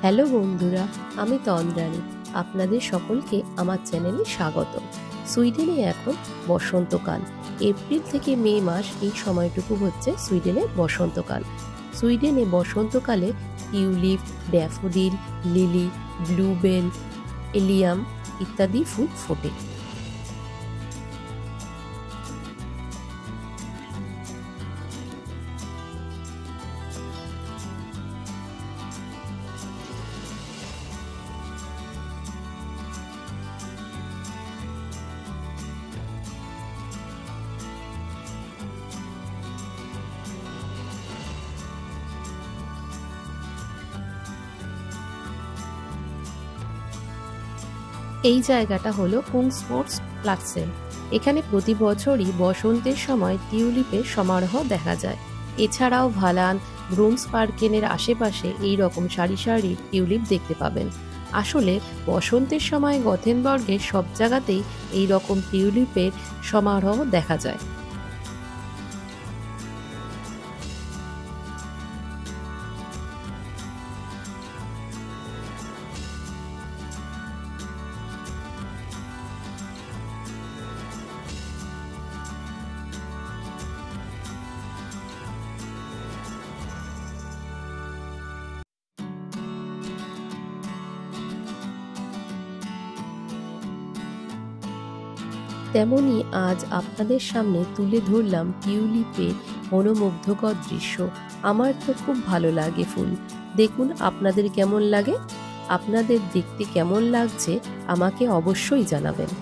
Hello বন্ধুরা, আমি তন্দ্রানী। আপনাদের সকলকে আমার চ্যানেলে স্বাগত। সুইডেনে এখন বসন্তকাল। এপ্রিল থেকে মে মাস এই সময়টুকু হচ্ছে সুইডেনে বসন্তকাল। সুইডেনে বসন্তকালে tulip, daffodil, lily, bluebell, allium ইত্যাদি ফুল ফোটে। এই জায়গাটা হলো কুংসফোর্টস প্লাটসেন। এখানে প্রতি বছরই বসন্তের সময় টিউলিপের সমারোহ দেখা যায়। এছাড়াও ভালান, ব্রুন্সপার্কেনের আশেপাশে এই রকম সারি সারি টিউলিপ দেখতে পাবেন। আসলে বসন্তের সময় গথেনবর্গের সব জায়গাতেই এই রকম টিউলিপের সমারোহ দেখা যায়। তেমনি আজ আপনাদের সামনে তুলে ধরলাম টিউলিপের মনোমুগ্ধকর দৃশ্য। আমার তো খুব ভালো লাগে ফুল। দেখুন আপনাদের কেমন লাগে। আপনাদের দেখতে কেমন লাগছে আমাকে অবশ্যই জানাবেন।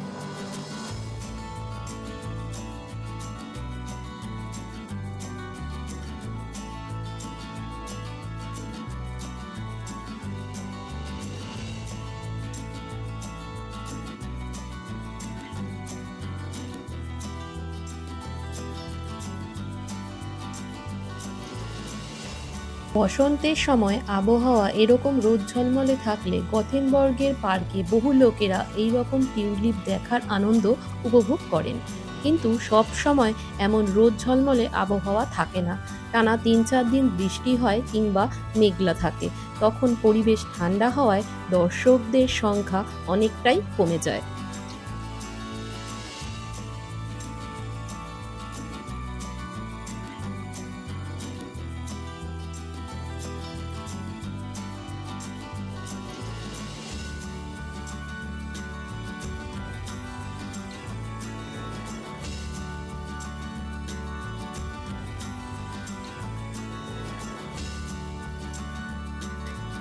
বসন্তের সময় আবহাওয়া এরকম রোদ ঝলমলে থাকলে গথেনবর্গের পার্কে বহু লোকেরা এই রকম টিউলিপ দেখার আনন্দ উপভোগ করেন। কিন্তু সব সময় এমন রোদ ঝলমলে আবহাওয়া থাকে না। টানা ৩-৪ দিন বৃষ্টি হয় কিংবা মেঘলা থাকে। তখন পরিবেশ ঠান্ডা হওয়ায় দর্শকদের সংখ্যা অনেকটাই কমে যায়।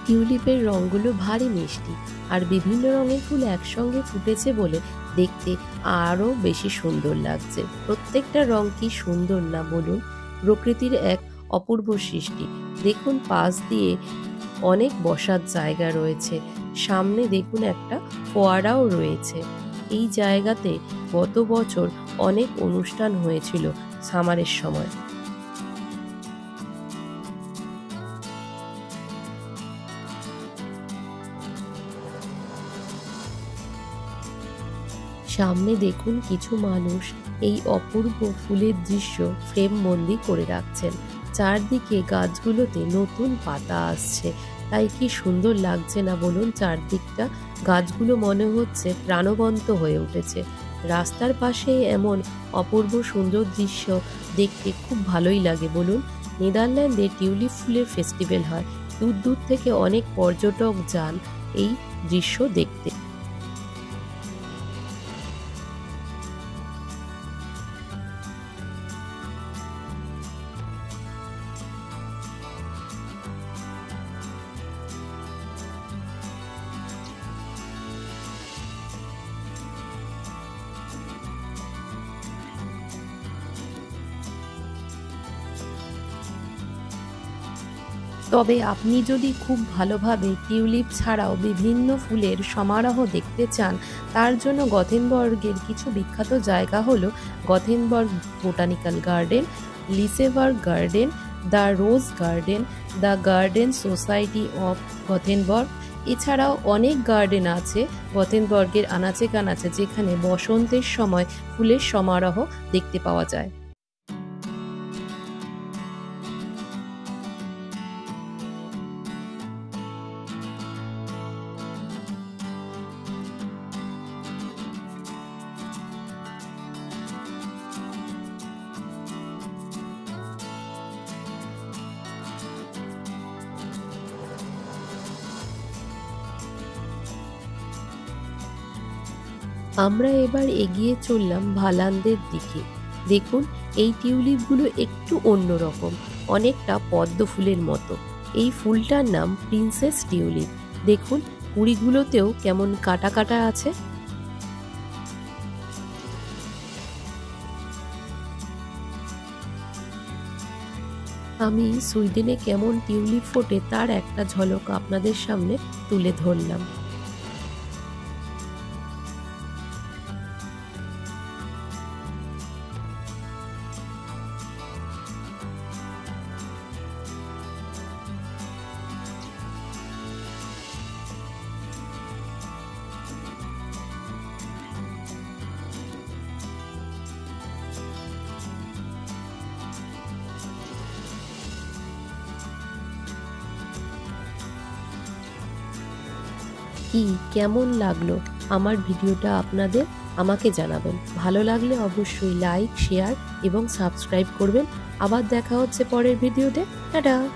টিউলিপের রঙগুলো ভারী মিষ্টি, আর বিভিন্ন রঙের ফুল একসঙ্গে ফুটেছে বলে দেখতে আরও বেশি সুন্দর লাগছে। প্রত্যেকটা রং কি সুন্দর না বলুন। প্রকৃতির এক অপূর্ব সৃষ্টি। দেখুন পাশ দিয়ে অনেক বসার জায়গা রয়েছে। সামনে দেখুন একটা ফোয়ারাও রয়েছে। এই জায়গাতে গত বছর অনেক অনুষ্ঠান হয়েছিল সামারের সময়। সামনে দেখুন কিছু মানুষ এই অপূর্ব ফুলের দৃশ্য ফ্রেম বন্দি করে রাখছেন। চারদিকে গাছগুলোতে নতুন পাতা আসছে, তাই কি সুন্দর লাগছে না বলুন। চারদিকটা গাছগুলো মনে হচ্ছে প্রাণবন্ত হয়ে উঠেছে। রাস্তার পাশে এমন অপূর্ব সুন্দর দৃশ্য দেখতে খুব ভালোই লাগে বলুন। নেদারল্যান্ডে টিউলিপ ফুলের ফেস্টিভ্যাল হয়। দূর দূর থেকে অনেক পর্যটক যান এই দৃশ্য দেখতে। তবে আপনি যদি খুব ভালোভাবে টিউলিপ ছাড়াও বিভিন্ন ফুলের সমারোহ দেখতে চান, তার জন্য গথেনবর্গের কিছু বিখ্যাত জায়গা হলো Gothenburg botanical garden, Liseberg garden, the rose garden, the garden society of Gothenburg. এছাড়াও অনেক গার্ডেন আছে গথেনবর্গের আনাচে কানাচে, যেখানে বসন্তের সময় ফুলের সমারোহ দেখতে পাওয়া যায়। আমরা এবার এগিয়ে চললাম ভালানদের দিকে। দেখুন, এই টিউলিপগুলো একটু অন্যরকম, অনেকটা পদ্ম ফুলের মতো। এই ফুলটার নাম প্রিন্সেস টিউলিপ। দেখুন, কুঁড়িগুলোতেও কেমন কাটা কাটা আছে। আমি সুইডেনে কেমন টিউলিপ ফোটে তার একটা ঝলক আপনাদের সামনে তুলে ধরলাম। কি কেমন লাগলো আমার ভিডিওটা আপনাদের, আমাকে জানাবেন। ভালো লাগলে অবশ্যই লাইক, শেয়ার এবং সাবস্ক্রাইব করবেন। আবার দেখা হচ্ছে পরের ভিডিওতে। টাটা।